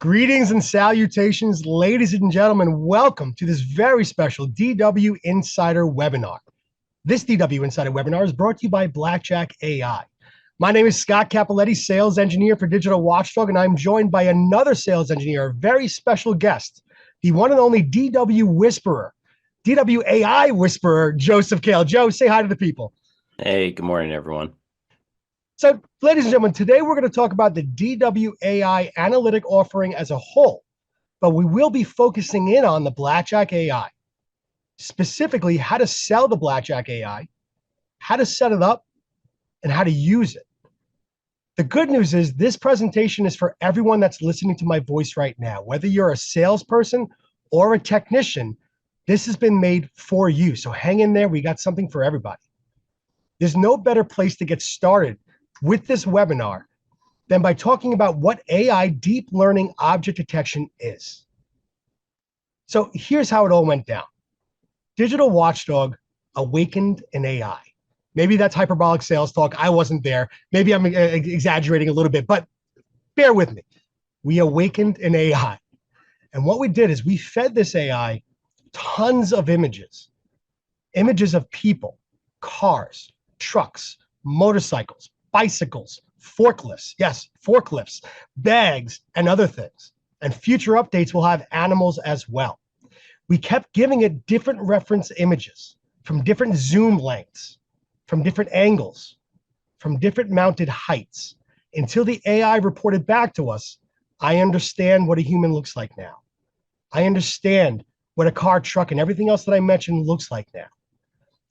Greetings and salutations, ladies and gentlemen. Welcome to this very special DW Insider webinar. This DW Insider webinar is brought to you by Blackjack AI. My name is Scott Cappelletti, sales engineer for Digital Watchdog, and I'm joined by another sales engineer, a very special guest, the one and only DW Whisperer, DW AI Whisperer, Joseph Koehl. Joe, say hi to the people. Hey, good morning, everyone. So, ladies and gentlemen, today we're going to talk about the DW AI analytic offering as a whole, but we will be focusing in on the Blackjack AI, specifically how to sell the Blackjack AI, how to set it up, and how to use it. The good news is this presentation is for everyone that's listening to my voice right now. Whether you're a salesperson or a technician, this has been made for you. So hang in there. We got something for everybody. There's no better place to get started with this webinar than by talking about what AI deep learning object detection is. So here's how it all went down. Digital Watchdog awakened an AI. Maybe that's hyperbolic sales talk. I wasn't there. Maybe I'm exaggerating a little bit, but bear with me. We awakened an AI. And what we did is we fed this AI tons of images of people, cars, trucks, motorcycles, bicycles, forklifts, yes, forklifts, bags, and other things. And future updates will have animals as well. We kept giving it different reference images from different zoom lengths, from different angles, from different mounted heights, until the AI reported back to us, I understand what a human looks like now. I understand what a car, truck, and everything else that I mentioned looks like now.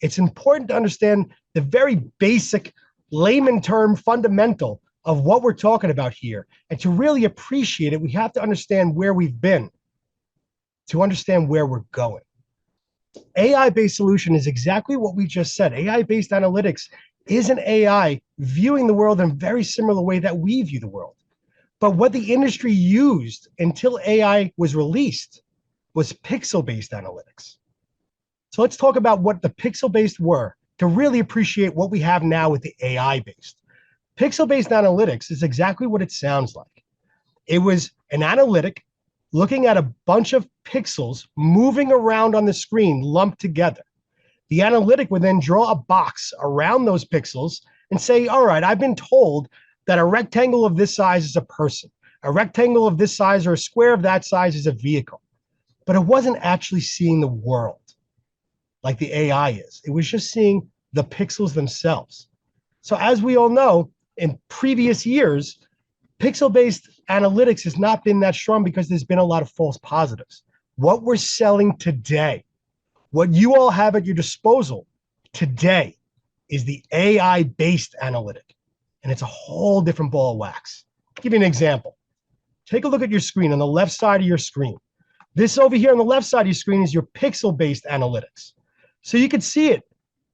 It's important to understand the very basic layman term fundamental of what we're talking about here. And to really appreciate it, we have to understand where we've been to understand where we're going. AI-based solution is exactly what we just said. AI-based analytics is an AI viewing the world in a very similar way that we view the world. But what the industry used until AI was released was pixel-based analytics. So let's talk about what the pixel-based were to really appreciate what we have now with the AI-based. Pixel-based analytics is exactly what it sounds like. It was an analytic looking at a bunch of pixels moving around on the screen lumped together. The analytic would then draw a box around those pixels and say, all right, I've been told that a rectangle of this size is a person. A rectangle of this size or a square of that size is a vehicle. But it wasn't actually seeing the world like the AI is. It was just seeing the pixels themselves. So as we all know, in previous years, pixel-based analytics has not been that strong because there's been a lot of false positives. What we're selling today, what you all have at your disposal today is the AI-based analytic. And it's a whole different ball of wax. I'll give you an example. Take a look at your screen on the left side of your screen. This over here on the left side of your screen is your pixel-based analytics. So you can see it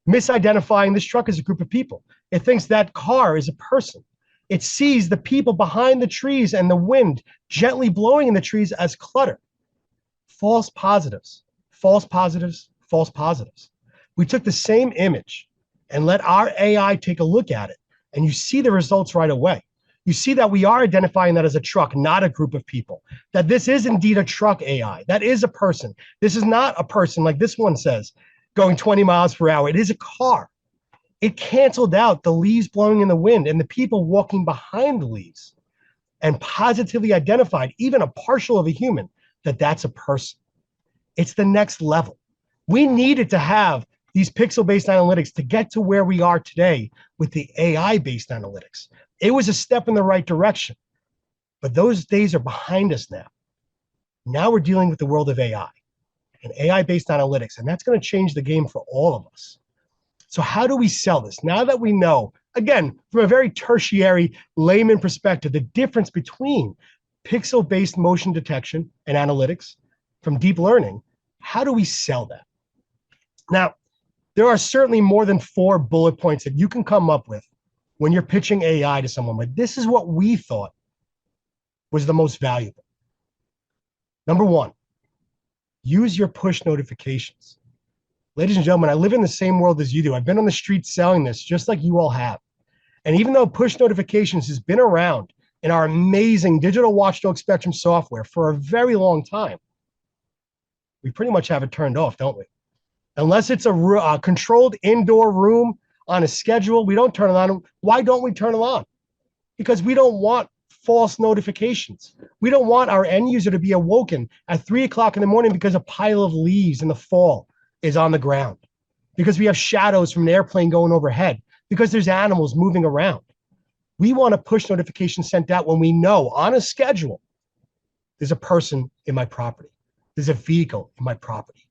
misidentifying this truck as a group of people. It thinks that car is a person. It sees the people behind the trees and the wind gently blowing in the trees as clutter. False positives, false positives, false positives. We took the same image and let our AI take a look at it, and you see the results right away. You see that we are identifying that as a truck, not a group of people, that this is indeed a truck AI. That is a person. This is not a person like this one says, going 20 miles per hour. It is a car. It canceled out the leaves blowing in the wind and the people walking behind the leaves and positively identified even a partial of a human that that's a person. It's the next level. We needed to have these pixel-based analytics to get to where we are today with the AI-based analytics. It was a step in the right direction, but those days are behind us now. Now we're dealing with the world of AI and AI-based analytics, and that's going to change the game for all of us. So how do we sell this? Now that we know, again, from a very tertiary layman perspective, the difference between pixel-based motion detection and analytics from deep learning, how do we sell that? Now, there are certainly more than 4 bullet points that you can come up with when you're pitching AI to someone, but this is what we thought was the most valuable. Number 1, use your push notifications. Ladies and gentlemen, I live in the same world as you do. I've been on the street selling this just like you all have. And even though push notifications has been around in our amazing digital watchdog spectrum software for a very long time. We pretty much have it turned off, don't we? Unless it's a controlled indoor room on a schedule, we don't turn it on. Why don't we turn it on? Because we don't want false notifications. We don't want our end user to be awoken at 3 o'clock in the morning because a pile of leaves in the fall is on the ground, because we have shadows from an airplane going overhead, because there's animals moving around. We want a push notification sent out when we know on a schedule there's a person in my property, there's a vehicle in my property.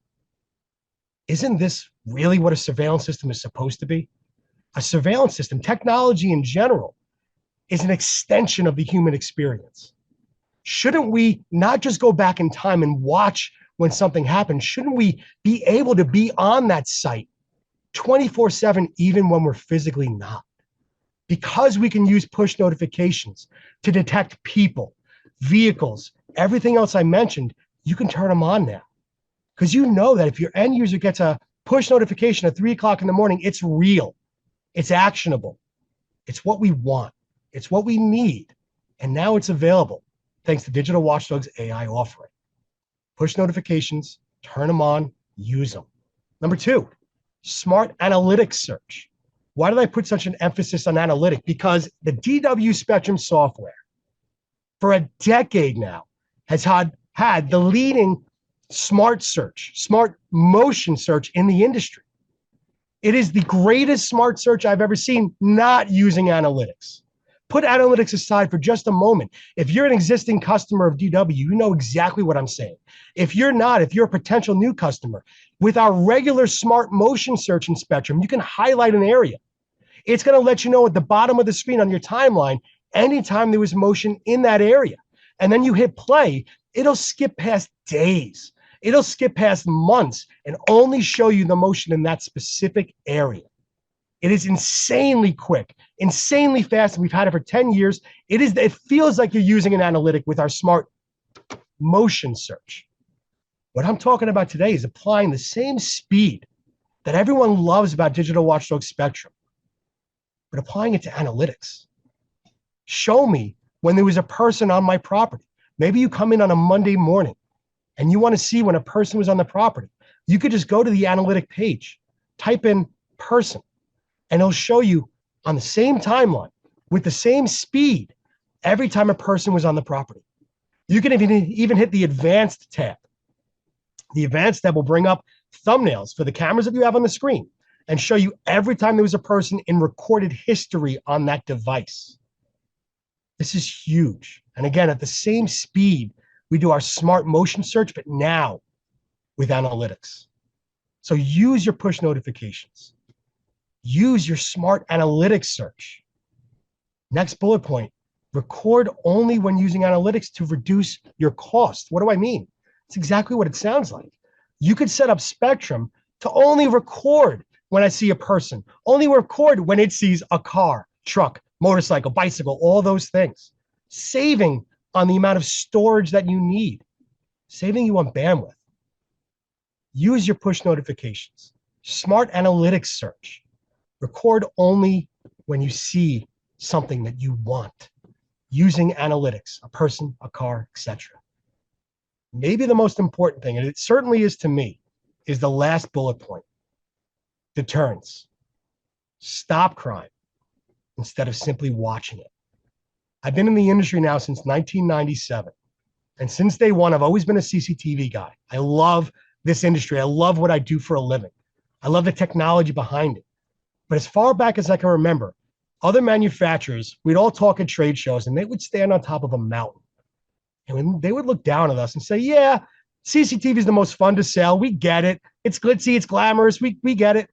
Isn't this really what a surveillance system is supposed to be? A surveillance system, technology in general, is an extension of the human experience. Shouldn't we not just go back in time and watch when something happens? Shouldn't we be able to be on that site 24/7, even when we're physically not? Because we can use push notifications to detect people, vehicles, everything else I mentioned, you can turn them on now. Because you know that if your end user gets a push notification at 3 o'clock in the morning, it's real, it's actionable, it's what we want, it's what we need. And now it's available thanks to Digital Watchdog's AI offering. Push notifications, turn them on, use them. Number two, smart analytics search. Why did I put such an emphasis on analytic? Because the DW Spectrum software for a decade now has had the leading smart search, smart motion search in the industry. It is the greatest smart search I've ever seen not using analytics. Put analytics aside for just a moment. If you're an existing customer of DW, you know exactly what I'm saying. If you're not, if you're a potential new customer, with our regular smart motion search in Spectrum, you can highlight an area. It's going to let you know at the bottom of the screen on your timeline anytime there was motion in that area. And then you hit play, it'll skip past days. It'll skip past months and only show you the motion in that specific area. It is insanely quick, insanely fast, and we've had it for 10 years. It feels like you're using an analytic with our smart motion search. What I'm talking about today is applying the same speed that everyone loves about Digital Watchdog Spectrum, but applying it to analytics. Show me when there was a person on my property. Maybe you come in on a Monday morning and you want to see when a person was on the property. You could just go to the analytic page, type in person, and it'll show you on the same timeline with the same speed every time a person was on the property. You can even hit the advanced tab. The advanced tab will bring up thumbnails for the cameras that you have on the screen and show you every time there was a person in recorded history on that device. This is huge. And again, at the same speed, we do our smart motion search, but now with analytics. So use your push notifications. Use your smart analytics search. Next bullet point, record only when using analytics to reduce your cost. What do I mean? It's exactly what it sounds like. You could set up Spectrum to only record when I see a person, only record when it sees a car, truck, motorcycle, bicycle, all those things. Saving on the amount of storage that you need, saving you on bandwidth. Use your push notifications, smart analytics search. Record only when you see something that you want, using analytics, a person, a car, etc. Maybe the most important thing, and it certainly is to me, is the last bullet point, deterrence. Stop crime instead of simply watching it. I've been in the industry now since 1997. And since day one, I've always been a CCTV guy. I love this industry. I love what I do for a living. I love the technology behind it. But as far back as I can remember, other manufacturers, we'd all talk at trade shows and they would stand on top of a mountain. And they would look down at us and say, yeah, CCTV is the most fun to sell. We get it. It's glitzy. It's glamorous. We get it.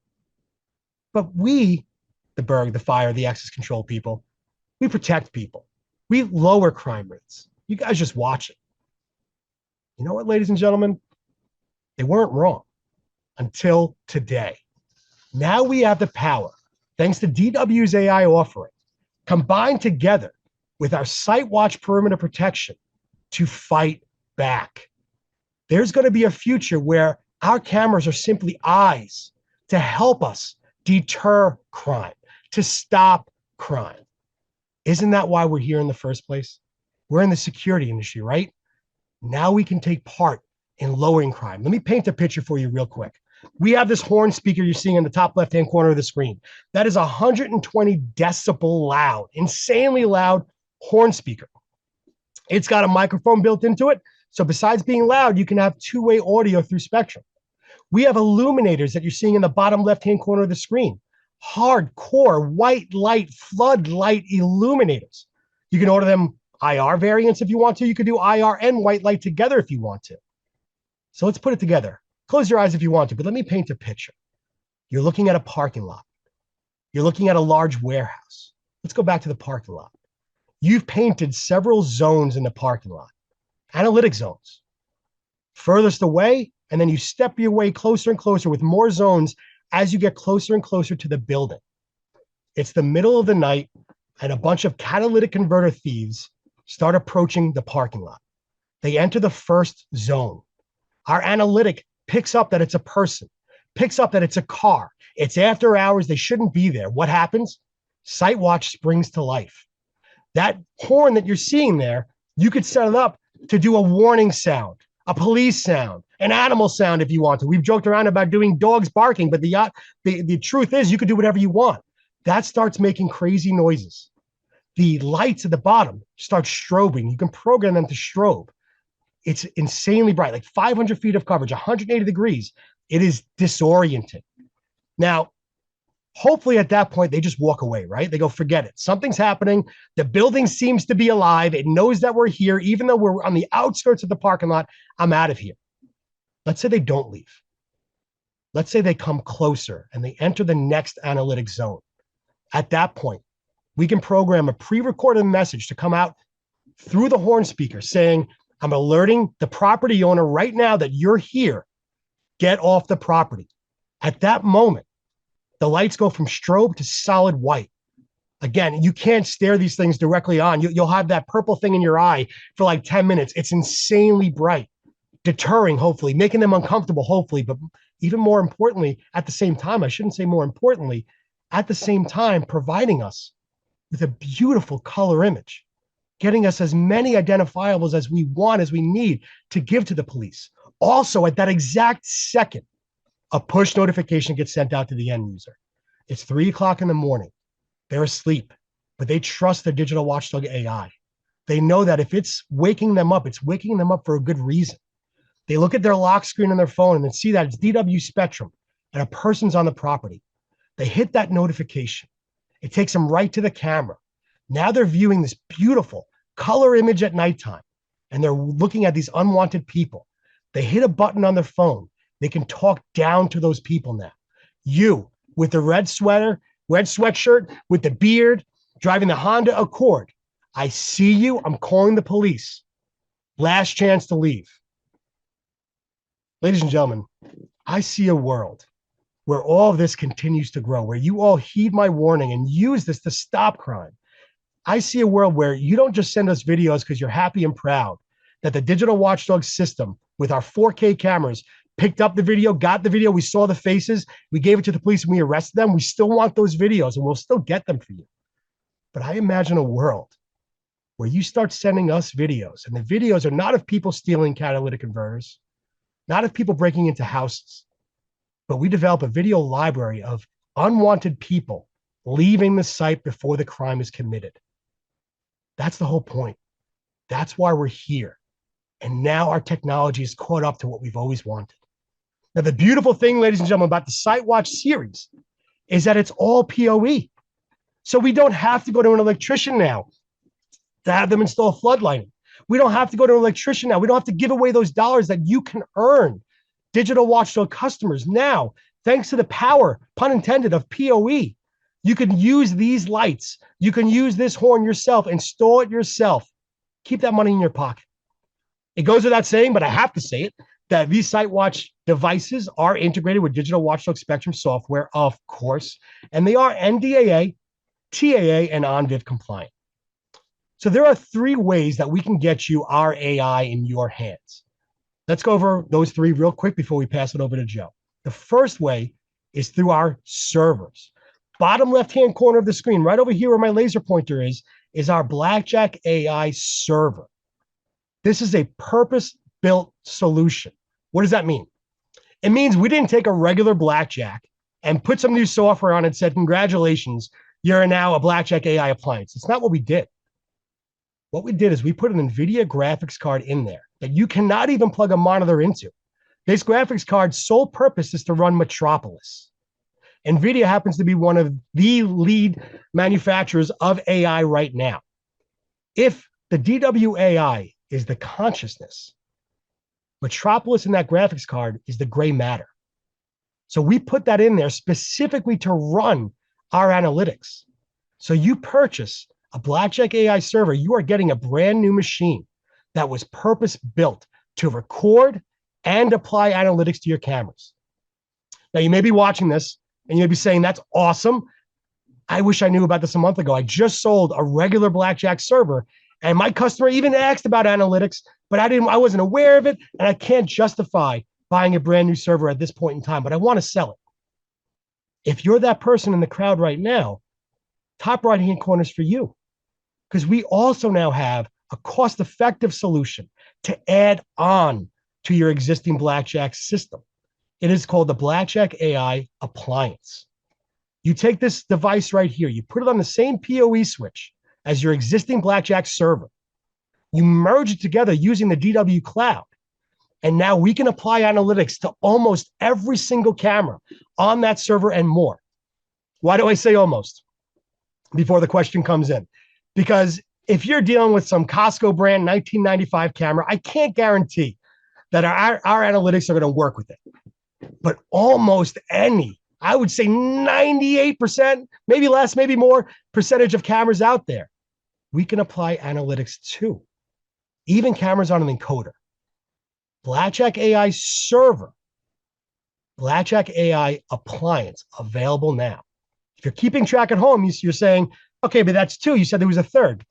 But we, the Berg, the fire, the access control people, we protect people. We lower crime rates. You guys just watch it. You know what, ladies and gentlemen? They weren't wrong until today. Now we have the power, thanks to DW's AI offering, combined together with our Site Watch perimeter protection to fight back. There's going to be a future where our cameras are simply eyes to help us deter crime, to stop crime. Isn't that why we're here in the first place? We're in the security industry, right? Now we can take part in lowering crime. Let me paint a picture for you real quick. We have this horn speaker you're seeing in the top left-hand corner of the screen. That is 120 decibel loud, insanely loud horn speaker. It's got a microphone built into it. So besides being loud, you can have two-way audio through Spectrum. We have illuminators that you're seeing in the bottom left-hand corner of the screen. Hardcore white light, floodlight illuminators. You can order them IR variants if you want to. You could do IR and white light together if you want to. So let's put it together. Close your eyes if you want to, but let me paint a picture. You're looking at a parking lot. You're looking at a large warehouse. Let's go back to the parking lot. You've painted several zones in the parking lot, analytic zones. Furthest away, and then you step your way closer and closer with more zones as you get closer and closer to the building. It's the middle of the night, and a bunch of catalytic converter thieves start approaching the parking lot. They enter the first zone. Our analytic picks up that it's a person, picks up that it's a car. It's after hours. They shouldn't be there. What happens? SiteWatch springs to life. That horn that you're seeing there, you could set it up to do a warning sound, a police sound, an animal sound if you want to. We've joked around about doing dogs barking, but the truth is you could do whatever you want. That starts making crazy noises. The lights at the bottom start strobing. You can program them to strobe. It's insanely bright, like 500 feet of coverage, 180 degrees. It is disorienting. Now, hopefully at that point, they just walk away, right? They go, forget it. Something's happening. The building seems to be alive. It knows that we're here. Even though we're on the outskirts of the parking lot, I'm out of here. Let's say they don't leave. Let's say they come closer and they enter the next analytic zone. At that point, we can program a pre-recorded message to come out through the horn speaker saying, I'm alerting the property owner right now that you're here. Get off the property. At that moment, the lights go from strobe to solid white. Again, you can't stare these things directly on. You'll have that purple thing in your eye for like 10 minutes. It's insanely bright, deterring, hopefully, making them uncomfortable, hopefully. But even more importantly, at the same time, I shouldn't say more importantly, at the same time, providing us with a beautiful color image, getting us as many identifiables as we want, as we need to give to the police. Also, at that exact second, a push notification gets sent out to the end user. It's 3 o'clock in the morning. They're asleep, but they trust their digital watchdog AI. They know that if it's waking them up, it's waking them up for a good reason. They look at their lock screen on their phone and then see that it's DW Spectrum and a person's on the property. They hit that notification. It takes them right to the camera. Now they're viewing this beautiful color image at nighttime, and they're looking at these unwanted people. They hit a button on their phone. They can talk down to those people now. You, with the red sweater, red sweatshirt, with the beard, driving the Honda Accord. I see you. I'm calling the police. Last chance to leave. Ladies and gentlemen, I see a world where all of this continues to grow, where you all heed my warning and use this to stop crime. I see a world where you don't just send us videos because you're happy and proud that the digital watchdog system with our 4K cameras picked up the video, got the video, we saw the faces, we gave it to the police and we arrested them. We still want those videos and we'll still get them for you. But I imagine a world where you start sending us videos, and the videos are not of people stealing catalytic converters, not of people breaking into houses, but we develop a video library of unwanted people leaving the site before the crime is committed. That's the whole point. That's why we're here. And now our technology is caught up to what we've always wanted. Now, the beautiful thing, ladies and gentlemen, about the SiteWatch series is that it's all PoE. So we don't have to go to an electrician now to have them install floodlighting. We don't have to go to an electrician now. We don't have to give away those dollars that you can earn digital watchdog customers. Now, thanks to the power, pun intended, of PoE, you can use these lights. You can use this horn yourself, install it yourself. Keep that money in your pocket. It goes without saying, but I have to say it, that these SiteWatch devices are integrated with digital watchdog Spectrum software, of course, and they are NDAA, TAA, and ONVIF compliant. So there are 3 ways that we can get you our AI in your hands. Let's go over those 3 real quick before we pass it over to Joe. The first way is through our servers. Bottom left-hand corner of the screen, right over here where my laser pointer is is our Blackjack AI server. This is a purpose-built solution. What does that mean? It means we didn't take a regular Blackjack and put some new software on it and said, congratulations, you're now a Blackjack AI appliance. It's not what we did. What we did is we put an NVIDIA graphics card in there that you cannot even plug a monitor into. This graphics card's sole purpose is to run Metropolis. NVIDIA happens to be one of the lead manufacturers of AI right now. If the DWAI is the consciousness, Metropolis in that graphics card is the gray matter. So we put that in there specifically to run our analytics. So you purchase a Blackjack AI server, you are getting a brand new machine that was purpose-built to record and apply analytics to your cameras. Now, you may be watching this and you may be saying, that's awesome. I wish I knew about this a month ago. I just sold a regular Blackjack server and my customer even asked about analytics, but I wasn't aware of it, and I can't justify buying a brand new server at this point in time, but I want to sell it. If you're that person in the crowd right now, top right-hand corner is for you, because we also now have a cost-effective solution to add on to your existing Blackjack system. It is called the Blackjack AI appliance. You take this device right here, you put it on the same PoE switch as your existing Blackjack server. You merge it together using the DW cloud. And now we can apply analytics to almost every single camera on that server and more. Why do I say almost? Before the question comes in. Because if you're dealing with some Costco brand 1995 camera, I can't guarantee that our analytics are going to work with it. But almost any, I would say 98%, maybe less, maybe more percentage of cameras out there, we can apply analytics to. Even cameras on an encoder. Blackjack AI server, Blackjack AI appliance available now. If you're keeping track at home, you're saying, okay, but that's two. You said there was a third.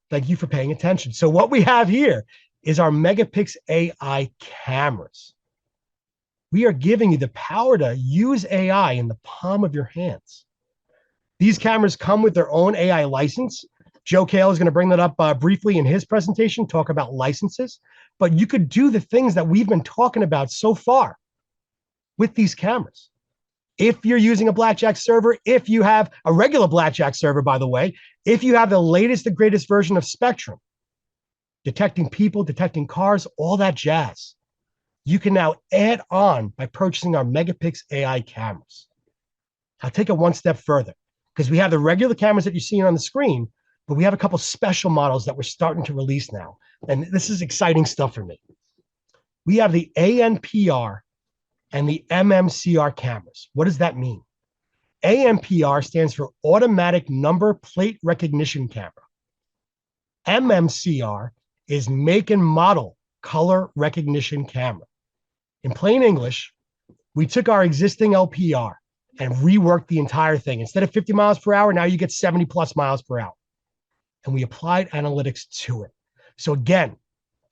Thank you for paying attention. So what we have here is our Megapix AI cameras. We are giving you the power to use AI in the palm of your hands. These cameras come with their own AI license. Joe Koehl is going to bring that up briefly in his presentation, talk about licenses. But you could do the things that we've been talking about so far with these cameras. If you're using a Blackjack server, if you have a regular Blackjack server, by the way, if you have the latest and greatest version of Spectrum, detecting people, detecting cars, all that jazz, you can now add on by purchasing our Megapix AI cameras. I'll take it one step further because we have the regular cameras that you're seeing on the screen, but we have a couple special models that we're starting to release now. And this is exciting stuff for me. We have the ANPR and the MMCR cameras. What does that mean? ANPR stands for Automatic Number Plate Recognition Camera. MMCR is Make and Model Color Recognition Camera. In plain English, we took our existing LPR and reworked the entire thing. Instead of 50 miles per hour, now you get 70 plus miles per hour. And we applied analytics to it. So again,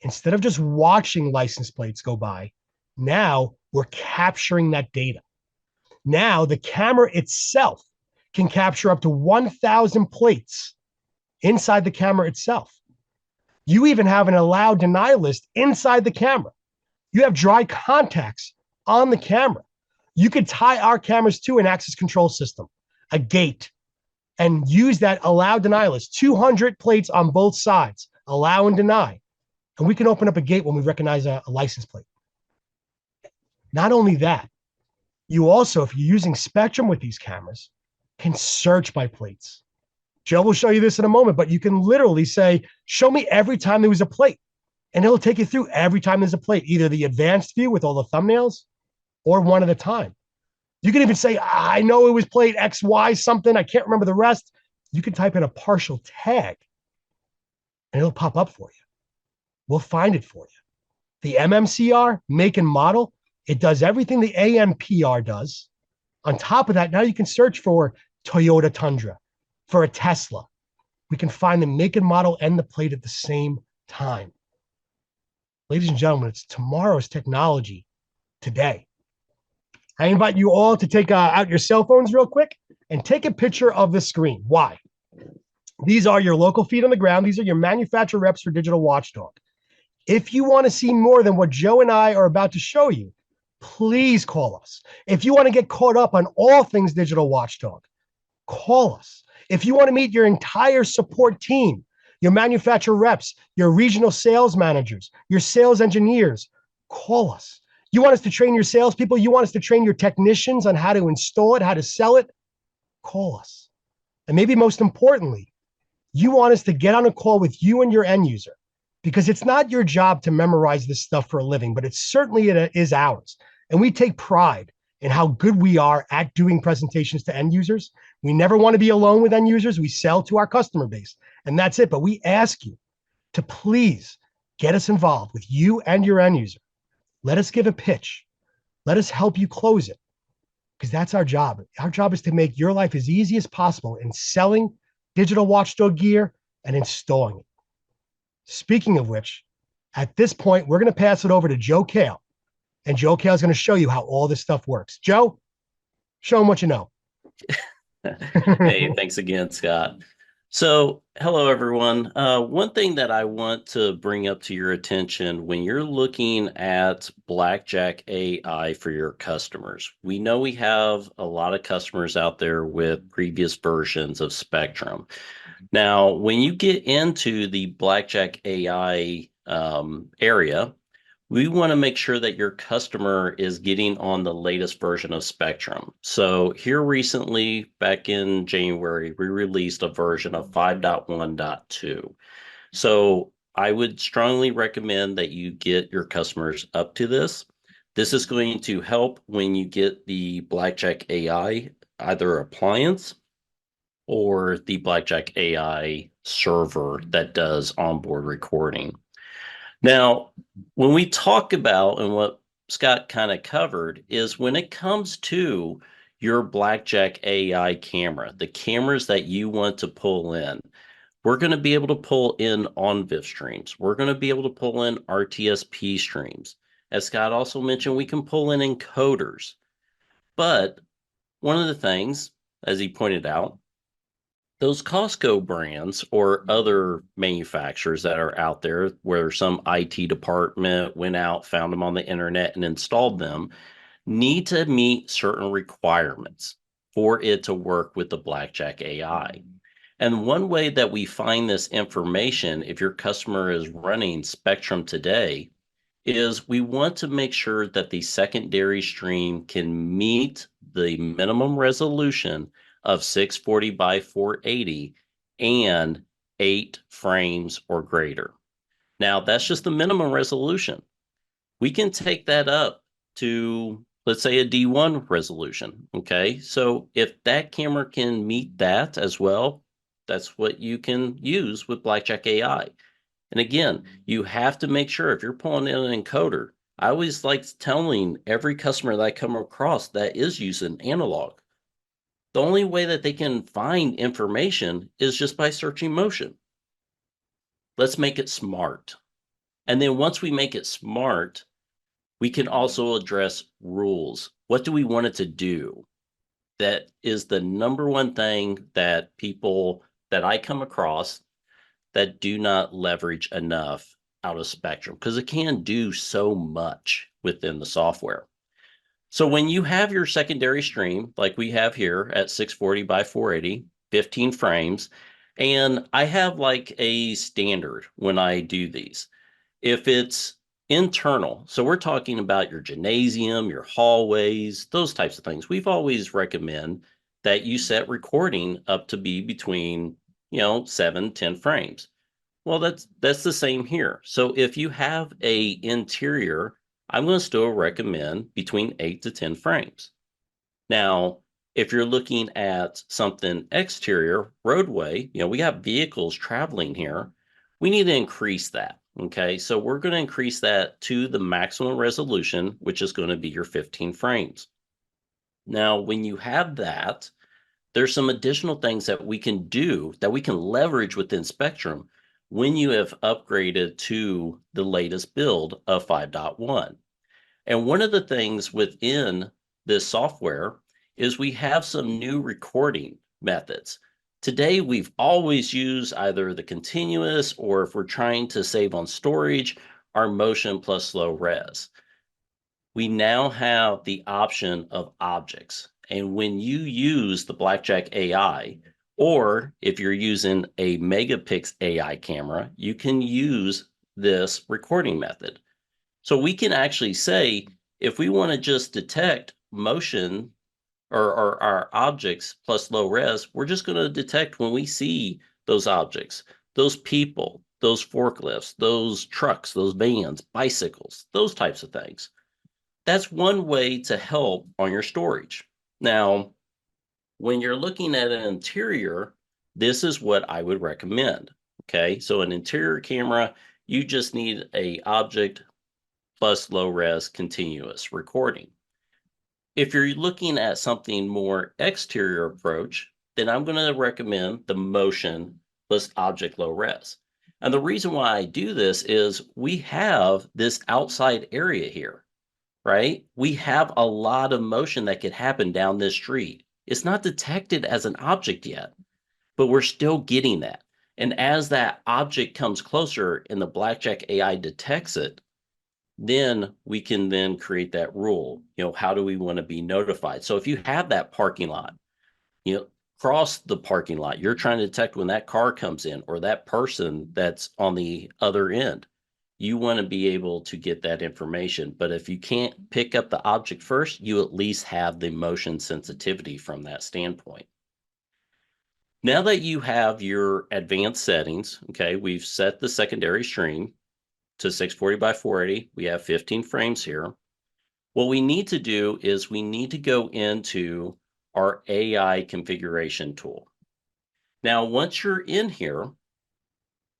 instead of just watching license plates go by, now we're capturing that data. Now the camera itself can capture up to 1,000 plates inside the camera itself. You even have an allowed deny list inside the camera. You have dry contacts on the camera. You could tie our cameras to an access control system, a gate, and use that allow deny list, 200 plates on both sides, allow and deny. And we can open up a gate when we recognize a license plate. Not only that, you also, if you're using Spectrum with these cameras, can search by plates. Joe will show you this in a moment, but you can literally say, show me every time there was a plate. And it'll take you through every time there's a plate, either the advanced view with all the thumbnails or one at a time. You can even say, I know it was plate X, Y, something. I can't remember the rest. You can type in a partial tag and it'll pop up for you. We'll find it for you. The MMCR, make and model, it does everything the ANPR does. On top of that, now you can search for Toyota Tundra, for a Tesla. We can find the make and model and the plate at the same time. Ladies and gentlemen, it's tomorrow's technology today. I invite you all to take out your cell phones real quick and take a picture of the screen. Why? These are your local feet on the ground. These are your manufacturer reps for Digital Watchdog. If you want to see more than what Joe and I are about to show you, please call us. If you want to get caught up on all things Digital Watchdog, call us. If you want to meet your entire support team, your manufacturer reps, your regional sales managers, your sales engineers, call us. You want us to train your salespeople? You want us to train your technicians on how to install it, how to sell it? Call us. And maybe most importantly, you want us to get on a call with you and your end user, because it's not your job to memorize this stuff for a living, but it certainly is ours. And we take pride in how good we are at doing presentations to end users. We never want to be alone with end users. We sell to our customer base, and that's it. But we ask you to please get us involved with you and your end user. Let us give a pitch. Let us help you close it, because that's our job. Our job is to make your life as easy as possible in selling Digital Watchdog gear and installing it. Speaking of which, at this point, we're going to pass it over to Joe Koehl. And Joe Koehl is going to show you how all this stuff works. Joe, show them what you know. Hey, thanks again, Scott. So, hello, everyone. One thing that I want to bring up to your attention when you're looking at Blackjack AI for your customers, we know we have a lot of customers out there with previous versions of Spectrum. Now, when you get into the Blackjack AI area, we want to make sure that your customer is getting on the latest version of Spectrum. So here recently, back in January, we released a version of 5.1.2. So I would strongly recommend that you get your customers up to this. This is going to help when you get the Blackjack AI, either appliance or the Blackjack AI server that does onboard recording. Now, when we talk about, and what Scott kind of covered, is when it comes to your Blackjack AI camera, the cameras that you want to pull in, we're going to be able to pull in OnVIF streams. We're going to be able to pull in RTSP streams. As Scott also mentioned, we can pull in encoders. But one of the things, as he pointed out, those Costco brands or other manufacturers that are out there where some IT department went out, found them on the internet and installed them, need to meet certain requirements for it to work with the Blackjack AI. And one way that we find this information, if your customer is running Spectrum today, is we want to make sure that the secondary stream can meet the minimum resolution of 640 by 480 and 8 frames or greater. Now, that's just the minimum resolution. We can take that up to, let's say, a D1 resolution. Okay, so if that camera can meet that as well, that's what you can use with Blackjack AI. And again, you have to make sure if you're pulling in an encoder, I always like telling every customer that I come across that is using analog, the only way that they can find information is just by searching motion. Let's make it smart. And then once we make it smart, we can also address rules. What do we want it to do? That is the number one thing that people that I come across that do not leverage enough out of Spectrum, because it can do so much within the software. So when you have your secondary stream, like we have here at 640 by 480, 15 frames, and I have like a standard when I do these. If it's internal, so we're talking about your gymnasium, your hallways, those types of things, we've always recommend that you set recording up to be between, 7-10 frames. Well, that's the same here. So if you have a interior, I'm going to still recommend between 8 to 10 frames. Now, if you're looking at something exterior, roadway, we got vehicles traveling here, we need to increase that. Okay, so we're going to increase that to the maximum resolution, which is going to be your 15 frames. Now, when you have that, there's some additional things that we can do that we can leverage within Spectrum when you have upgraded to the latest build of 5.1. And one of the things within this software is we have some new recording methods. Today, we've always used either the continuous or if we're trying to save on storage, our motion plus slow res. We now have the option of objects. And when you use the Blackjack AI, or if you're using a megapix AI camera, you can use this recording method. So we can actually say, if we want to just detect motion or our objects plus low res, we're just going to detect when we see those objects, those people, those forklifts, those trucks, those vans, bicycles, those types of things. That's one way to help on your storage. Now, when you're looking at an interior, this is what I would recommend. Okay, so an interior camera, you just need a object plus low res continuous recording. If you're looking at something more exterior approach, then I'm going to recommend the motion plus object low res. And the reason why I do this is we have this outside area here, right? We have a lot of motion that could happen down this street. It's not detected as an object yet, but we're still getting that. And as that object comes closer and the Blackjack AI detects it, then we can then create that rule. How do we want to be notified? So if you have that parking lot, you know, cross the parking lot, you're trying to detect when that car comes in or that person that's on the other end. You want to be able to get that information. But if you can't pick up the object first, you at least have the motion sensitivity from that standpoint. Now that you have your advanced settings, okay, we've set the secondary stream to 640 by 480. We have 15 frames here. What we need to do is we need to go into our AI configuration tool. Now, once you're in here,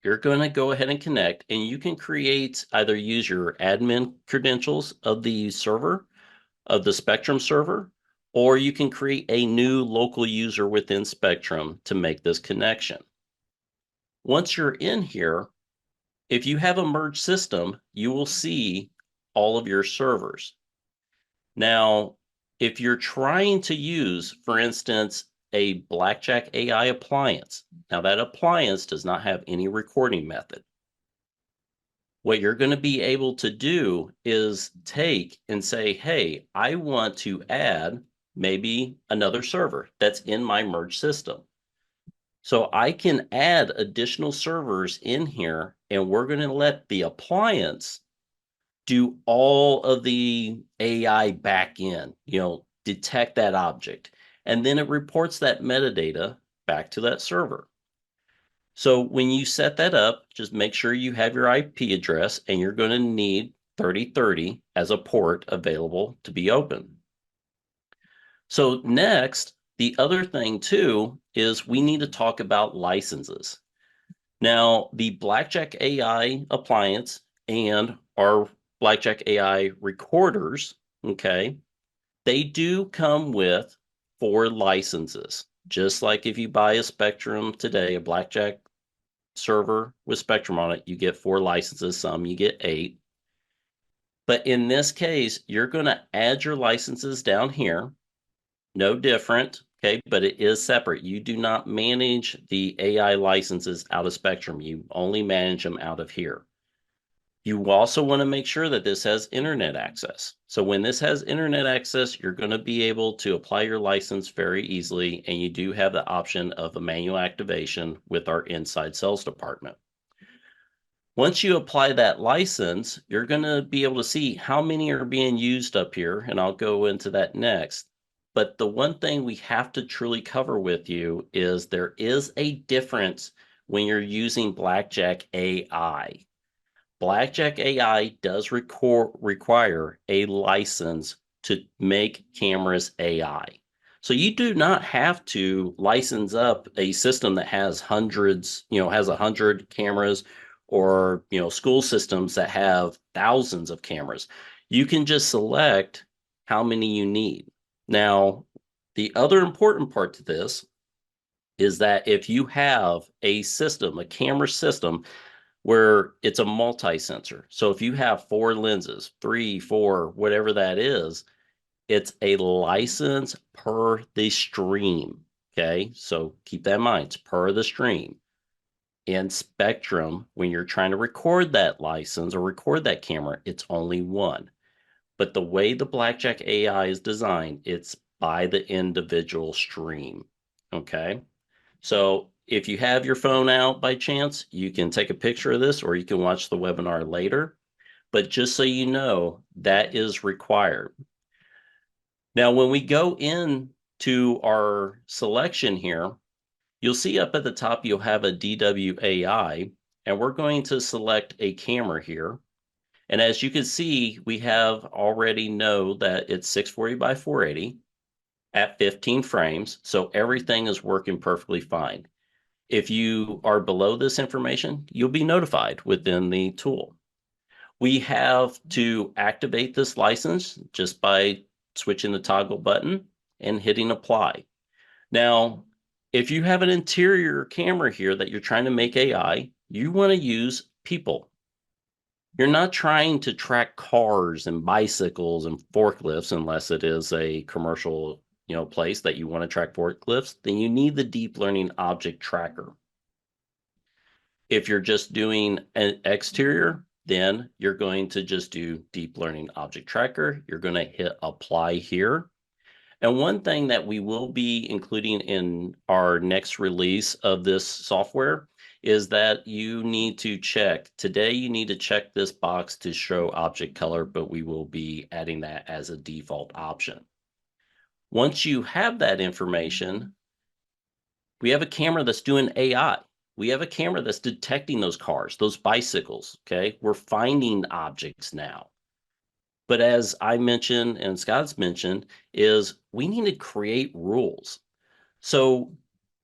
you're going to go ahead and connect, and you can create, either use your admin credentials of the server, of the Spectrum server, or you can create a new local user within Spectrum to make this connection. Once you're in here, if you have a merged system, you will see all of your servers. Now, if you're trying to use, for instance, a Blackjack AI appliance, now that appliance does not have any recording method. What you're going to be able to do is take and say, hey, I want to add maybe another server that's in my merge system. So I can add additional servers in here, and we're going to let the appliance do all of the AI back in, detect that object. And then it reports that metadata back to that server. So when you set that up, just make sure you have your IP address, and you're going to need 3030 as a port available to be open. So next, the other thing too is we need to talk about licenses. Now, the Blackjack AI appliance and our Blackjack AI recorders, okay, they do come with 4 licenses. Just like if you buy a Spectrum today, a Blackjack server with Spectrum on it, you get 4 licenses, some you get 8. But in this case, you're going to add your licenses down here. No different, okay, but it is separate. You do not manage the AI licenses out of Spectrum. You only manage them out of here. You also want to make sure that this has internet access. So when this has internet access, you're going to be able to apply your license very easily, and you do have the option of a manual activation with our inside sales department. Once you apply that license, you're going to be able to see how many are being used up here, and I'll go into that next. But the one thing we have to truly cover with you is there is a difference when you're using Blackjack AI. Blackjack AI does require a license to make cameras AI. So you do not have to license up a system that has hundreds, has 100 cameras, or, school systems that have thousands of cameras. You can just select how many you need. Now, the other important part to this is that if you have a system, a camera system, where it's a multi-sensor. So if you have 4 lenses, 3, 4, whatever that is, it's a license per the stream. Okay, so keep that in mind. It's per the stream. In Spectrum, when you're trying to record that license or record that camera, it's only one. But the way the Blackjack AI is designed, it's by the individual stream. Okay. So if you have your phone out by chance, you can take a picture of this or you can watch the webinar later. But just so you know, that is required. Now, when we go in to our selection here, you'll see up at the top, you'll have a DWAI, and we're going to select a camera here. And as you can see, we have already know that it's 640 by 480 at 15 frames. So everything is working perfectly fine. If you are below this information, you'll be notified within the tool. We have to activate this license just by switching the toggle button and hitting apply. Now, if you have an interior camera here that you're trying to make AI, you want to use people. You're not trying to track cars and bicycles and forklifts unless it is a commercial, place that you want to track forklifts, then you need the deep learning object tracker. If you're just doing an exterior, then you're going to just do deep learning object tracker. You're going to hit apply here. And one thing that we will be including in our next release of this software is that you need to check. Today, you need to check this box to show object color, but we will be adding that as a default option. Once you have that information, we have a camera that's doing AI. We have a camera that's detecting those cars, those bicycles, okay? We're finding objects now. But as I mentioned and Scott's mentioned, is we need to create rules. So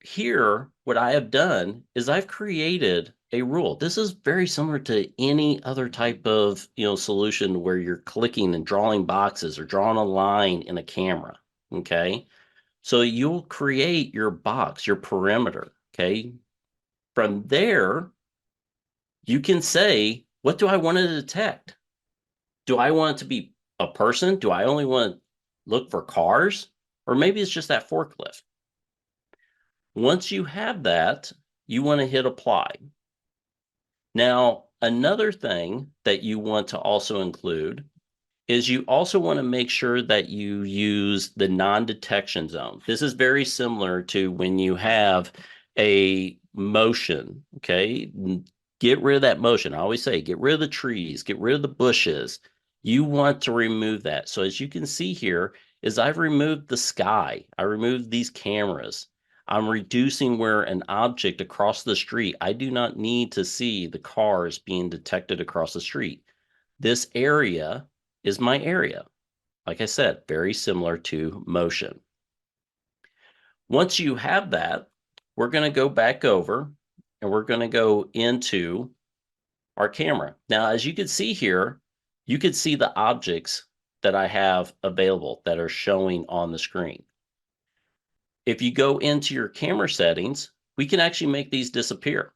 here, what I have done is I've created a rule. This is very similar to any other type of solution where you're clicking and drawing boxes or drawing a line in a camera. Okay. So you'll create your box, your perimeter. Okay. From there, you can say, what do I want to detect? Do I want it to be a person? Do I only want to look for cars? Or maybe it's just that forklift. Once you have that, you want to hit apply. Now, another thing that you want to also include is you also want to make sure that you use the non-detection zone. This is very similar to when you have a motion, okay? Get rid of that motion. I always say, get rid of the trees, get rid of the bushes. You want to remove that. So as you can see here, is I've removed the sky. I removed these cameras. I'm reducing where an object across the street, I do not need to see the cars being detected across the street. This area is my area. Like I said, very similar to motion. Once you have that, we're going to go back over and we're going to go into our camera. Now, as you can see here, you can see the objects that I have available that are showing on the screen. If you go into your camera settings, we can actually make these disappear.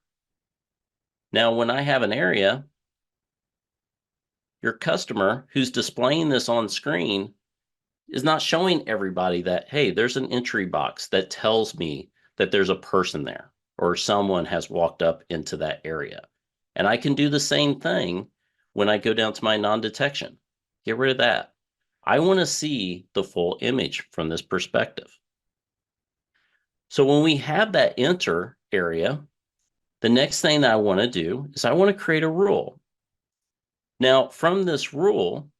Now, when I have an area, your customer who's displaying this on screen is not showing everybody that, hey, there's an entry box that tells me that there's a person there or someone has walked up into that area. And I can do the same thing when I go down to my non-detection. Get rid of that. I want to see the full image from this perspective. So when we have that enter area, the next thing that I want to do is I want to create a rule. Now, from this rule,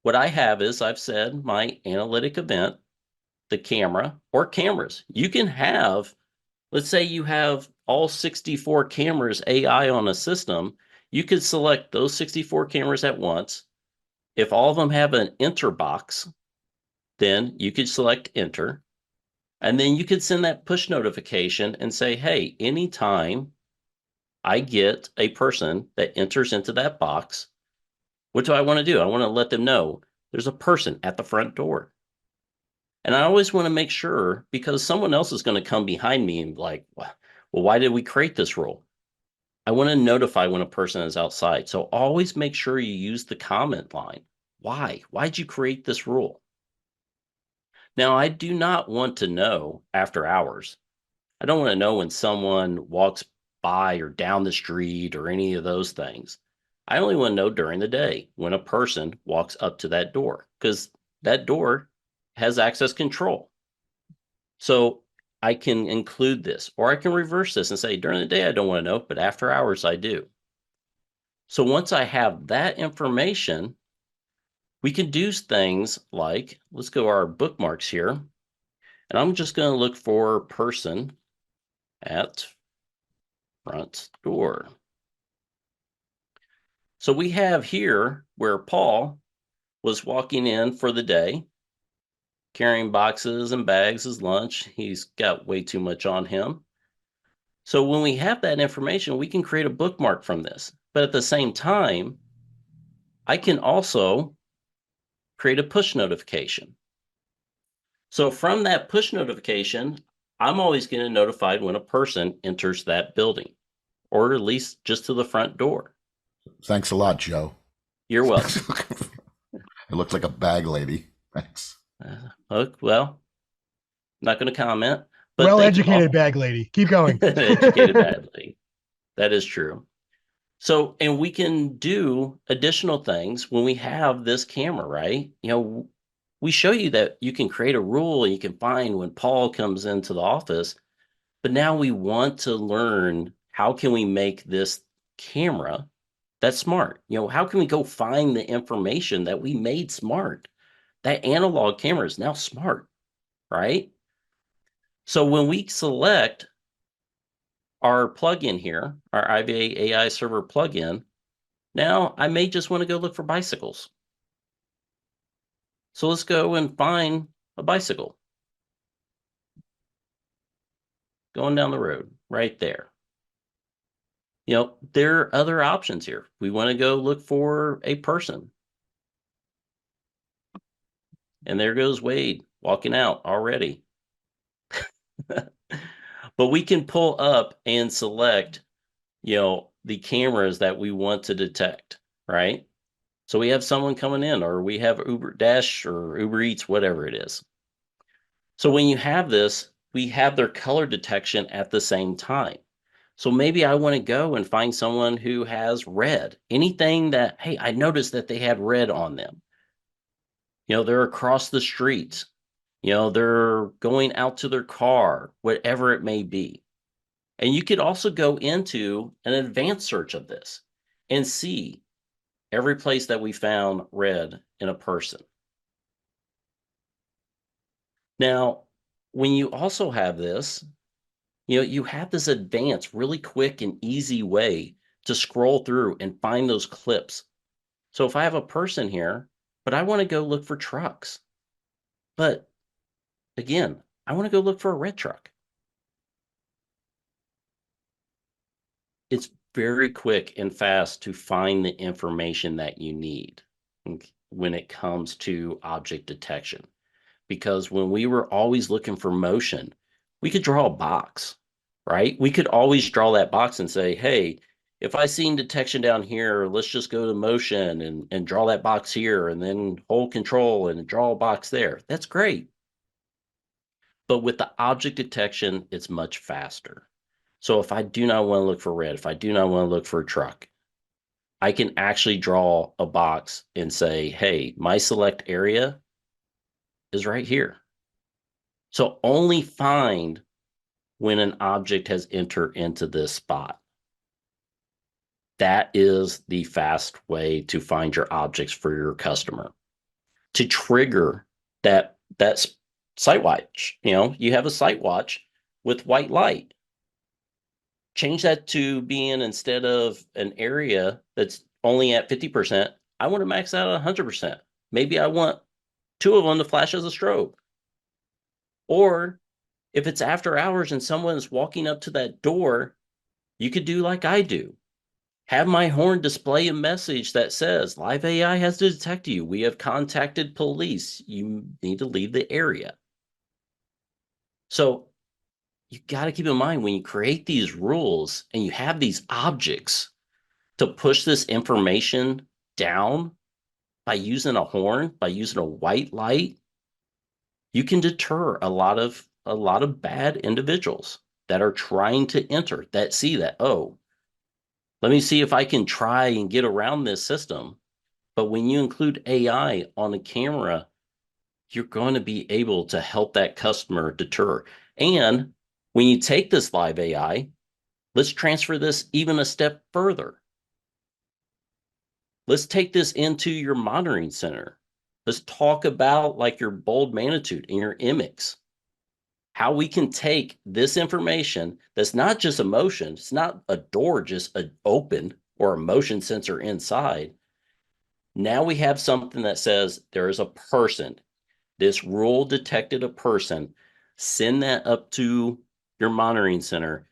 what I have is I've said my analytic event, the camera or cameras. You can have, let's say you have all 64 cameras AI on a system. You could select those 64 cameras at once. If all of them have an enter box, then you could select enter. And then you could send that push notification and say, hey, anytime I get a person that enters into that box, what do I want to do? I want to let them know there's a person at the front door. And I always want to make sure, because someone else is going to come behind me and be like, well, why did we create this rule? I want to notify when a person is outside. So always make sure you use the comment line. Why? Why'd you create this rule? Now, I do not want to know after hours. I don't want to know when someone walks by or down the street or any of those things. I only want to know during the day when a person walks up to that door because that door has access control. So I can include this, or I can reverse this and say during the day I don't want to know, but after hours I do. So once I have that information, we can do things like, let's go our bookmarks here, and I'm just going to look for person at front door. So we have here where Paul was walking in for the day, carrying boxes and bags as lunch. He's got way too much on him. So when we have that information, we can create a bookmark from this. But at the same time, I can also create a push notification. So from that push notification, I'm always getting notified when a person enters that building, or at least just to the front door. Thanks a lot, Joe. You're welcome. It looks like a bag lady. Thanks. Well, not going to comment. But well-educated bag lady. Keep going. Educated bag lady. That is true. So, and we can do additional things when we have this camera, right? We show you that you can create a rule and you can find when Paul comes into the office, but now we want to learn how can we make this camera that's smart? How can we go find the information that we made smart? That analog camera is now smart, right? So when we select our plugin here, our IVA AI server plugin, now I may just want to go look for bicycles. So let's go and find a bicycle. Going down the road, right there. There are other options here. We want to go look for a person. And there goes Wade walking out already. But we can pull up and select, the cameras that we want to detect, right? So we have someone coming in, or we have Uber Dash or Uber Eats, whatever it is. So when you have this, we have their color detection at the same time. So maybe I want to go and find someone who has red. Anything that, hey, I noticed that they had red on them. They're across the street. They're going out to their car, whatever it may be. And you could also go into an advanced search of this and see every place that we found red in a person. Now, when you also have this, you have this advanced, really quick and easy way to scroll through and find those clips. So if I have a person here, but I want to go look for trucks, but again, I want to go look for a red truck. It's very quick and fast to find the information that you need when it comes to object detection. Because when we were always looking for motion, we could draw a box, right? We could always draw that box and say, hey, if I seen detection down here, let's just go to motion and draw that box here and then hold control and draw a box there. That's great. But with the object detection, it's much faster. So if I do not want to look for red, if I do not want to look for a truck, I can actually draw a box and say, hey, my select area is right here. So only find when an object has entered into this spot. That is the fast way to find your objects for your customer. To trigger that sight watch, you have a sight watch with white light. Change that to being, instead of an area that's only at 50%, I want to max out at 100%. Maybe I want 2 of them to flash as a strobe. Or if it's after hours and someone's walking up to that door, you could do like I do. Have my horn display a message that says, Live AI has detected you. We have contacted police. You need to leave the area. So you got to keep in mind when you create these rules and you have these objects to push this information down by using a horn, by using a white light, You can deter a lot of bad individuals that are trying to enter, that see that, oh, let me see if I can try and get around this system. But when you include AI on a camera, you're going to be able to help that customer deter. And when you take this live AI, let's transfer this even a step further. Let's take this into your monitoring center. Let's talk about like your bold magnitude and your IMIX. How we can take this information that's not just a motion, it's not a door just open or a motion sensor inside. Now we have something that says there is a person. This rule detected a person. Send that up to your monitoring center.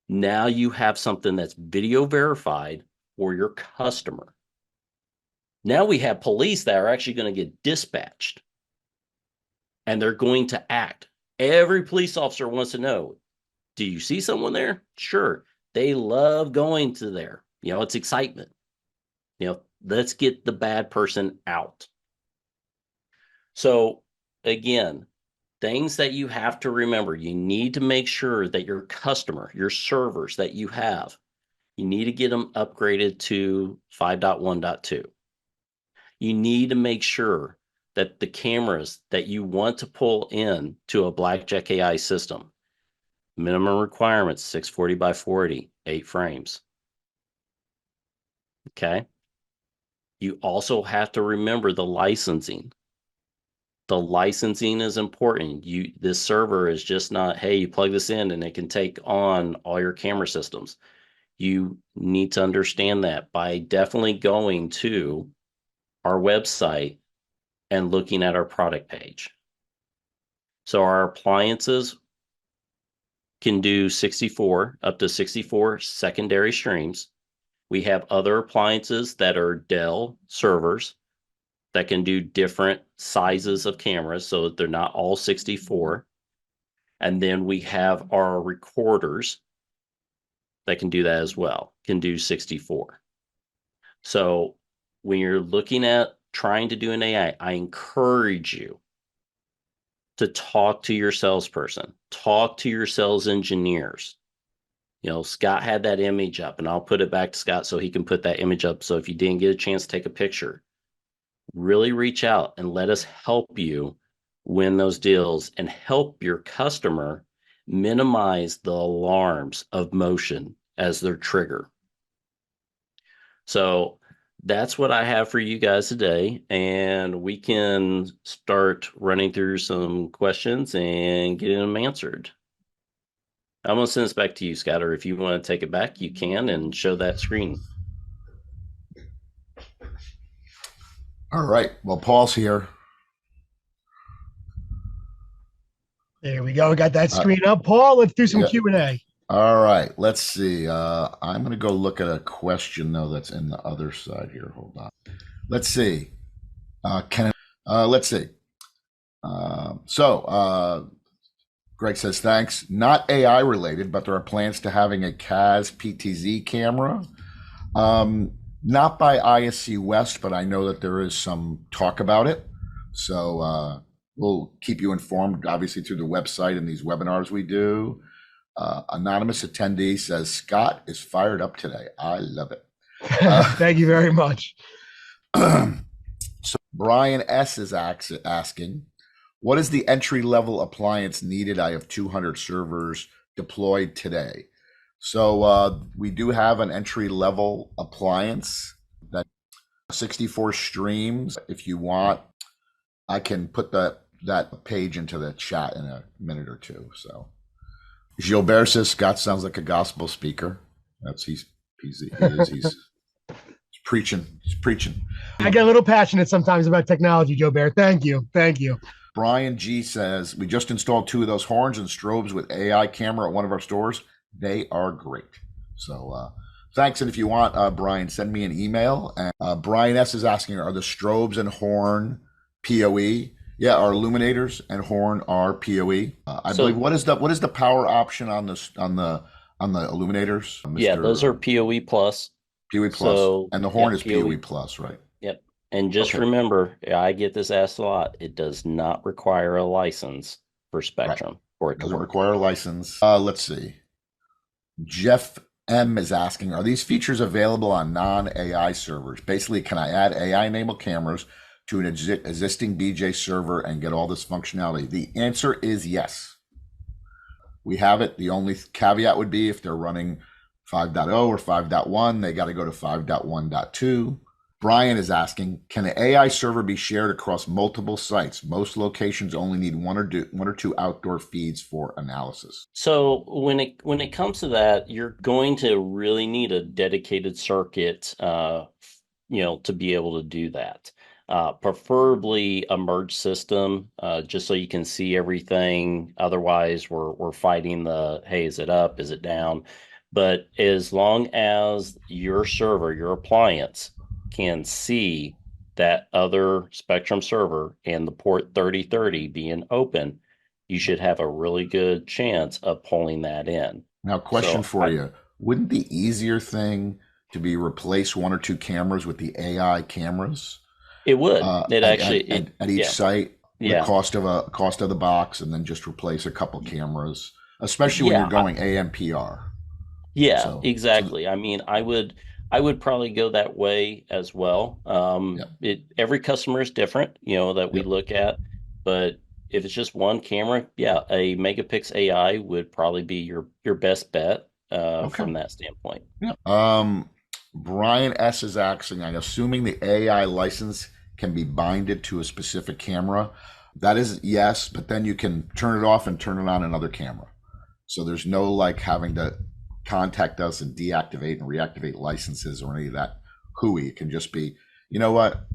Now you have something that's video verified for your customer. Now we have police that are actually going to get dispatched and they're going to act. Every police officer wants to know, do you see someone there? Sure. They love going to there. It's excitement. Let's get the bad person out. So again, things that you have to remember, you need to make sure that your customer, your servers that you have, you need to get them upgraded to 5.1.2. You need to make sure that the cameras that you want to pull in to a Blackjack AI system, minimum requirements, 640 by 40, 8 frames. Okay. You also have to remember the licensing. The licensing is important. This server is just not, hey, you plug this in and it can take on all your camera systems. You need to understand that by definitely going to our website and looking at our product page. So our appliances can do 64, up to 64 secondary streams. We have other appliances that are Dell servers that can do different sizes of cameras, so they're not all 64. And then we have our recorders that can do that as well, can do 64. So when you're looking at trying to do an AI, I encourage you to talk to your salesperson, talk to your sales engineers. Scott had that image up, and I'll put it back to Scott so he can put that image up. So if you didn't get a chance to take a picture, really reach out and let us help you win those deals and help your customer minimize the alarms of motion as their trigger. So that's what I have for you guys today, and we can start running through some questions and getting them answered. I'm going to send this back to you, Scott, or if you want to take it back, you can and show that screen. All right. Well, Paul's here. There we go. We got that screen up. Paul, let's do some yeah. Q&A. All right. Let's see. I'm going to go look at a question, though, that's in the other side here. Hold on. Let's see. Let's see. Greg says, thanks. Not AI related, but there are plans to having a CAS PTZ camera. Not by ISC West, but I know that there is some talk about it. So we'll keep you informed, obviously, through the website and these webinars we do. Anonymous attendee says, Scott is fired up today. I love it. Thank you very much. So Brian S. is asking, what is the entry-level appliance needed? I have 200 servers deployed today. So we do have an entry-level appliance that 64 streams. If you want, I can put that page into the chat in a minute or two. So Gilbert says Scott sounds like a gospel speaker. He's preaching. He's preaching. I get a little passionate sometimes about technology, Joe Bear. Thank you. Brian G says we just installed 2 of those horns and strobes with AI camera at one of our stores. They are great. So thanks. And if you want, Brian, send me an email. And Brian S. is asking, are the strobes and horn PoE? Yeah, our illuminators and horn are PoE. I believe. What is the power option on the illuminators? Yeah, those are PoE plus. PoE plus, and the horn is PoE plus, right? Yep. And just Okay, remember, I get this asked a lot. It does not require a license for right. Spectrum for it to Doesn't work. require a license. Let's see. Jeff M is asking, are these features available on non-AI servers? Basically, can I add AI-enabled cameras to an existing BJ server and get all this functionality? The answer is yes. We have it. The only caveat would be if they're running 5.0 or 5.1, they got to go to 5.1.2. Brian is asking, can an AI server be shared across multiple sites? Most locations only need one or two outdoor feeds for analysis. So when it comes to that, you're going to really need a dedicated circuit, to be able to do that. Preferably a merge system, just so you can see everything. Otherwise, we're fighting the, hey, is it up? Is it down? But as long as your server, your appliance can see that other Spectrum server and the port 3030 being open, you should have a really good chance of pulling that in. Now, question So for you. Wouldn't the easier thing to be replace one or two cameras with the AI cameras it would. It at, actually, at each yeah, site, the yeah, cost of the box, and then just replace a couple cameras, especially when you're yeah, going AMPR. yeah, So exactly. I mean, I would probably go that way as well. yeah, Every customer is different, that we yep. look at, but if it's just one camera, yeah, a megapix AI would probably be your best bet Okay. from that standpoint. Yeah. Brian S is asking, I'm assuming the AI license can be binded to a specific camera. That is yes, but then you can turn it off and turn it on another camera. So there's no like having to contact us and deactivate and reactivate licenses or any of that hooey. It can just be, you know what,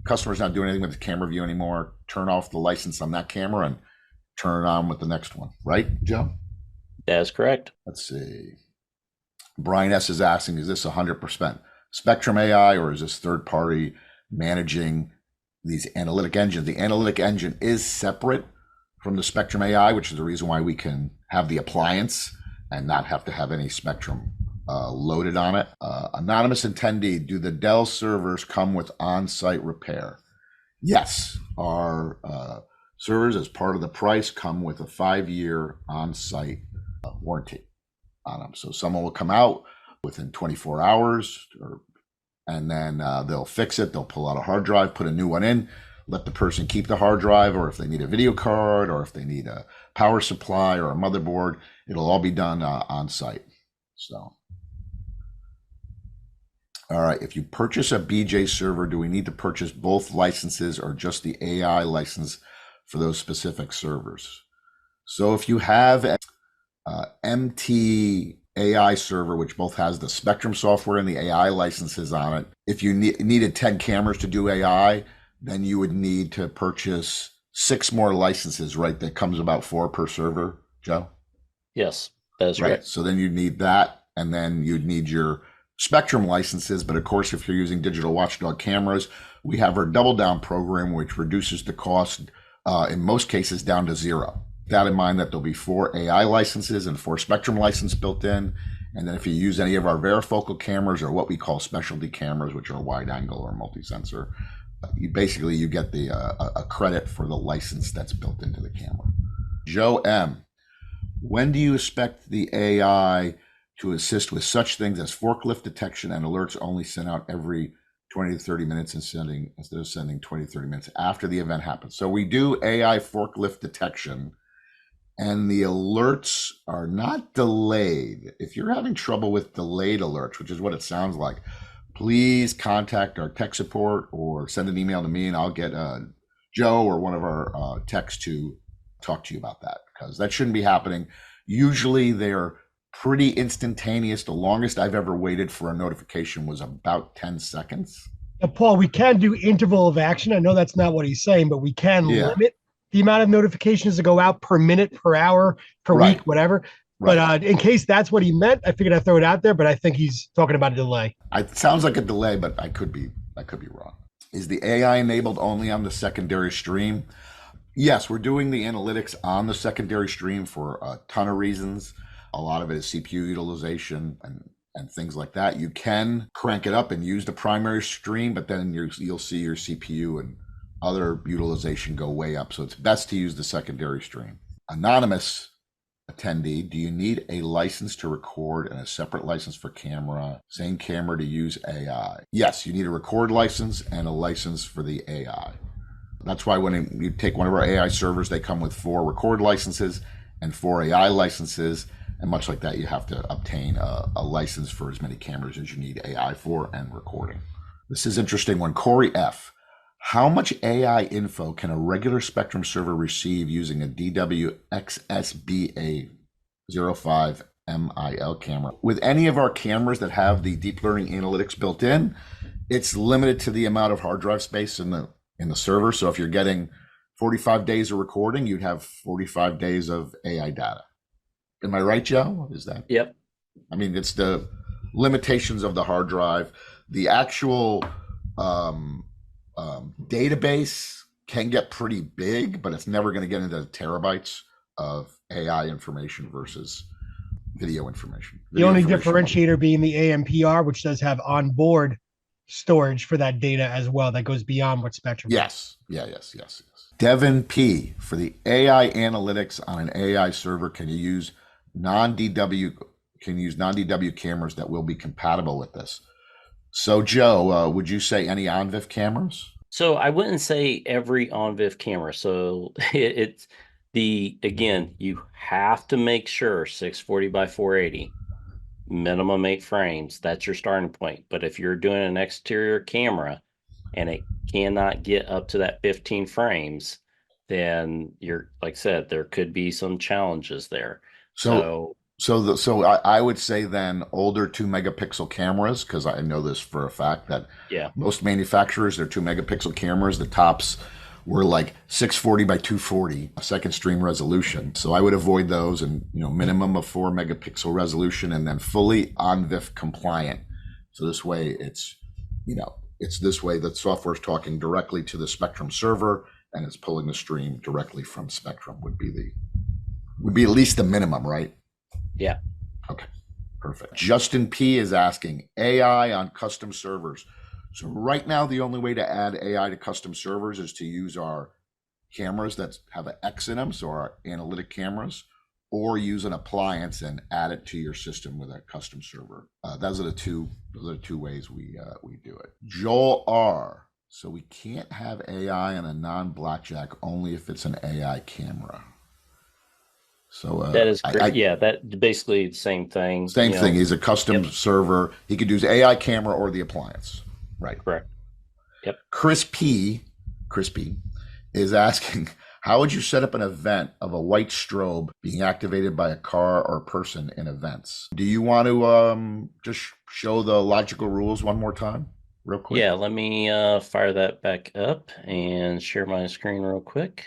customer's not doing anything with the camera view anymore. Turn off the license on that camera and turn it on with the next one. Right, Joe? That is correct. Let's see. Brian S is asking, is this 100% Spectrum AI or is this third party managing these analytic engines? The analytic engine is separate from the Spectrum AI, which is the reason why we can have the appliance and not have to have any Spectrum loaded on it. Anonymous attendee, do the Dell servers come with on-site repair? Yes, our servers, as part of the price, come with a 5-year on-site warranty on them. So someone will come out within 24 hours, and then they'll fix it. They'll pull out a hard drive, put a new one in, let the person keep the hard drive, or if they need a video card, or if they need a power supply or a motherboard, it'll all be done on site. So, all right, if you purchase a BJ server, do we need to purchase both licenses or just the AI license for those specific servers? So if you have MT AI server, which both has the Spectrum software and the AI licenses on it. If you needed 10 cameras to do AI, then you would need to purchase 6 more licenses, right? That comes about 4 per server, Joe? Yes, that is Right. correct. So then you'd need that, and then you'd need your Spectrum licenses. But of course, if you're using digital watchdog cameras, we have our double down program, which reduces the cost in most cases down to 0. That in mind that there'll be 4 AI licenses and 4 Spectrum license built in. And then if you use any of our varifocal cameras or what we call specialty cameras, which are wide angle or multi-sensor, you get the a credit for the license that's built into the camera. Joe M, when do you expect the AI to assist with such things as forklift detection and alerts only sent out every 20 to 30 minutes instead of sending 20 to 30 minutes after the event happens? So we do AI forklift detection, and the alerts are not delayed. If you're having trouble with delayed alerts, which is what it sounds like, please contact our tech support or send an email to me, and I'll get Joe or one of our techs to talk to you about that, because that shouldn't be happening. Usually they're pretty instantaneous. The longest I've ever waited for a notification was about 10 seconds. Now, Paul, we can do interval of action. I know that's not what he's saying, but we can Yeah, limit the amount of notifications that go out per minute, per hour, per week, right, whatever. right. But in case that's what he meant, I figured I'd throw it out there. But I think he's talking about a delay. It sounds like a delay, but I could be wrong. Is the AI enabled only on the secondary stream? Yes, we're doing the analytics on the secondary stream for a ton of reasons. A lot of it is CPU utilization and and things like that. You can crank it up and use the primary stream, but then you'll see your CPU and other utilization go way up. So it's best to use the secondary stream. Anonymous attendee, do you need a license to record and a separate license for camera, same camera to use AI? Yes, you need a record license and a license for the AI. That's why when you take one of our AI servers, they come with 4 record licenses and 4 AI licenses. And much like that, you have to obtain a license for as many cameras as you need AI for and recording. This is interesting one. Corey F. How much AI info can a regular Spectrum server receive using a DWXSBA05 MIL camera? With any of our cameras that have the deep learning analytics built in, it's limited to the amount of hard drive space in the server. So if you're getting 45 days of recording, you'd have 45 days of AI data. Am I right, Joe? Is that? Yep. I mean, it's the limitations of the hard drive. The actual database can get pretty big, but it's never going to get into terabytes of AI information versus video information. The only differentiator being the AMPR, which does have onboard storage for that data as well, that goes beyond what Spectrum. Yes. Yes. Devin P. For the AI analytics on an AI server, can you use non-DW cameras that will be compatible with this? So Joe, would you say any OnVIF cameras? So I wouldn't say every OnVIF camera. So again, you have to make sure 640 by 480, minimum 8 frames. That's your starting point. But if you're doing an exterior camera and it cannot get up to that 15 frames, then like I said, there could be some challenges there. So I would say then older 2 megapixel cameras, because I know this for a fact that most manufacturers, they're 2 megapixel cameras. The tops were like 640 by 240, a second stream resolution. So I would avoid those, and minimum of 4 megapixel resolution, and then fully OnVIF compliant. So this way it's this way that software is talking directly to the Spectrum server and it's pulling the stream directly from Spectrum would be at least the minimum, right? Yeah. Okay, perfect. Justin P is asking AI on custom servers. So right now, the only way to add AI to custom servers is to use our cameras that have an X in them, so our analytic cameras, or use an appliance and add it to your system with a custom server. Those are the two ways we do it. Joel R. So we can't have AI on a non-Blackjack, only if it's an AI camera. So that is correct. That basically the same thing. Same thing. He's a custom server. He could use AI camera or the appliance. Right. Correct. Yep. Chris P is asking, how would you set up an event of a white strobe being activated by a car or person in events? Do you want to just show the logical rules one more time real quick? Yeah, let me fire that back up and share my screen real quick.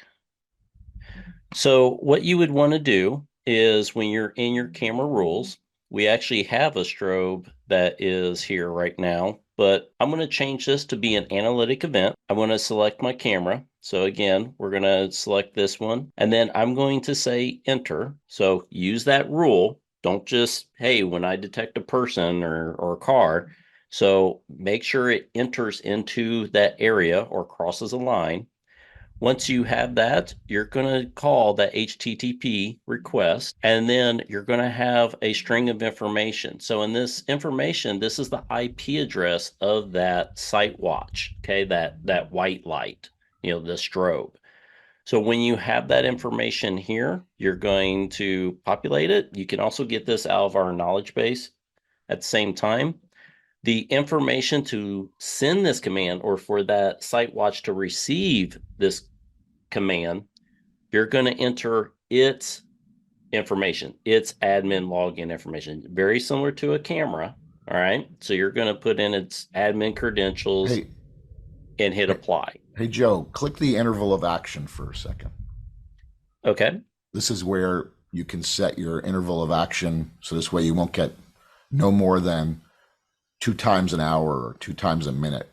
So what you would want to do is when you're in your camera rules, we actually have a strobe that is here right now, but I'm going to change this to be an analytic event. I'm going to select my camera. So again, we're going to select this one, and then I'm going to say enter. So use that rule. Don't just, hey, when I detect a person or a car. So make sure it enters into that area or crosses a line. Once you have that, you're going to call that HTTP request, and then you're going to have a string of information. So in this information, this is the IP address of that site watch, okay, that white light, the strobe. So when you have that information here, you're going to populate it. You can also get this out of our knowledge base at the same time. The information to send this command, or for that site watch to receive this command, you're going to enter its information, its admin login information, very similar to a camera. All right. So you're going to put in its admin credentials and hit apply. Hey, Joe, click the interval of action for a second. Okay. This is where you can set your interval of action. So this way you won't get no more than 2 times an hour or 2 times a minute